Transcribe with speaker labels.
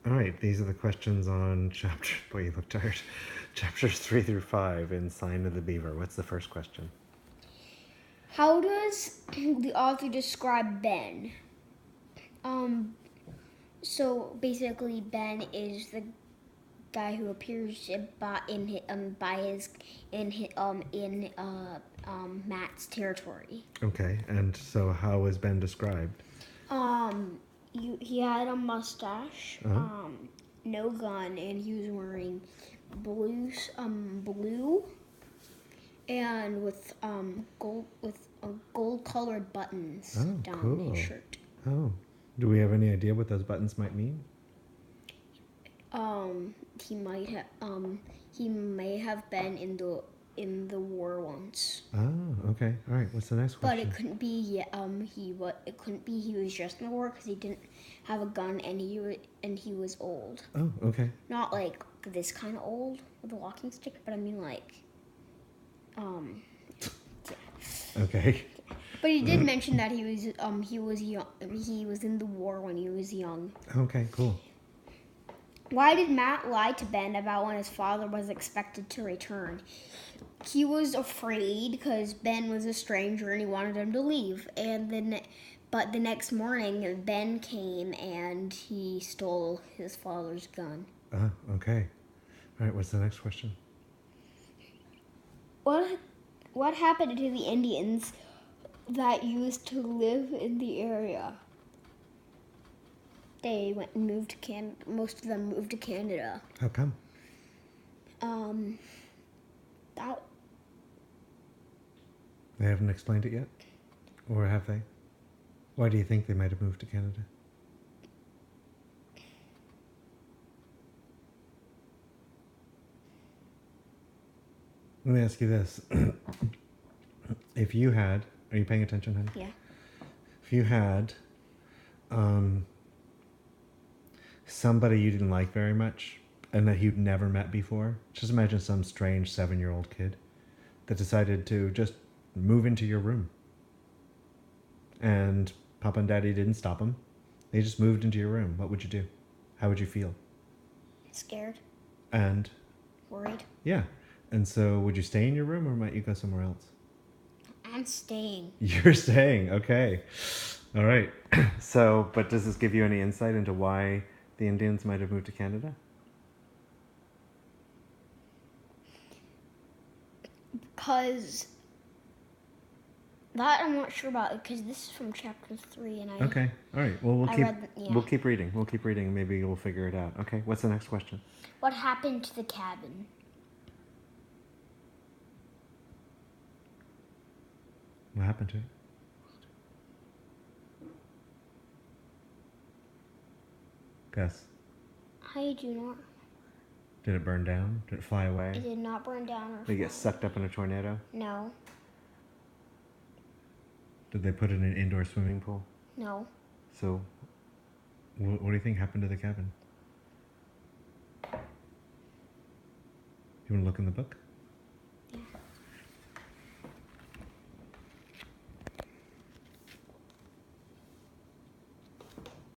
Speaker 1: All right, these are the questions on chapter. Boy, you look tired. Chapters 3 through 5 in Sign of the Beaver. What's the first question?
Speaker 2: How does the author describe Ben? Um, so basically, Ben is the guy who appears in Matt's territory.
Speaker 1: Okay, and so how is Ben described?
Speaker 2: Um, he had a mustache,
Speaker 1: Uh-huh.
Speaker 2: no gun, and he was wearing blue and with gold colored buttons
Speaker 1: Oh,
Speaker 2: down his
Speaker 1: cool.
Speaker 2: shirt.
Speaker 1: Oh, do we have any idea what those buttons might mean?
Speaker 2: He might have he may have been in the war once.
Speaker 1: Oh, okay. All right. What's the next
Speaker 2: But it
Speaker 1: question?
Speaker 2: couldn't be. Yeah, it couldn't be. He was just in the war because he didn't have a gun and he was old.
Speaker 1: Oh, okay.
Speaker 2: Not like this kind of old with a walking stick, but I mean like, um, yeah.
Speaker 1: Okay.
Speaker 2: But he did mention that he was young. He was in the war when he was young.
Speaker 1: Okay, cool.
Speaker 2: Why did Matt lie to Ben about when his father was expected to return? He was afraid because Ben was a stranger and he wanted him to leave. But the next morning, Ben came and he stole his father's gun.
Speaker 1: Okay. All right, what's the next question?
Speaker 2: What happened to the Indians that used to live in the area? They went and moved to Canada. Most of them moved to Canada.
Speaker 1: How come?
Speaker 2: That
Speaker 1: They haven't explained it yet? Or have they? Why do you think they might have moved to Canada? Let me ask you this. If you had, are you paying attention, honey?
Speaker 2: yeah.
Speaker 1: If you had somebody you didn't like very much and that you'd never met before, just imagine some strange 7-year-old kid that decided to just move into your room. And Papa and Daddy didn't stop him. They just moved into your room. What would you do? How would you feel?
Speaker 2: Scared,
Speaker 1: And
Speaker 2: worried.
Speaker 1: yeah. And so would you stay in your room or might you go somewhere else?
Speaker 2: I'm staying.
Speaker 1: You're staying. Okay. All right. So, but does this give you any insight into why the Indians might have moved to Canada?
Speaker 2: Because that I'm not sure about because this is from chapter 3 and
Speaker 1: Okay. All right. Well,
Speaker 2: I read yeah.
Speaker 1: we'll keep reading. We'll keep reading. Maybe we'll figure it out. Okay. What's the next question?
Speaker 2: What happened to the cabin?
Speaker 1: What happened to it? Guess.
Speaker 2: I do not.
Speaker 1: Did it burn down? Did it fly
Speaker 2: It
Speaker 1: away?
Speaker 2: did not burn down or
Speaker 1: Did it get sucked up in a tornado?
Speaker 2: No,
Speaker 1: Did they put it in an indoor swimming pool?
Speaker 2: no.
Speaker 1: So, what do you think happened to the cabin? You want to look in the book?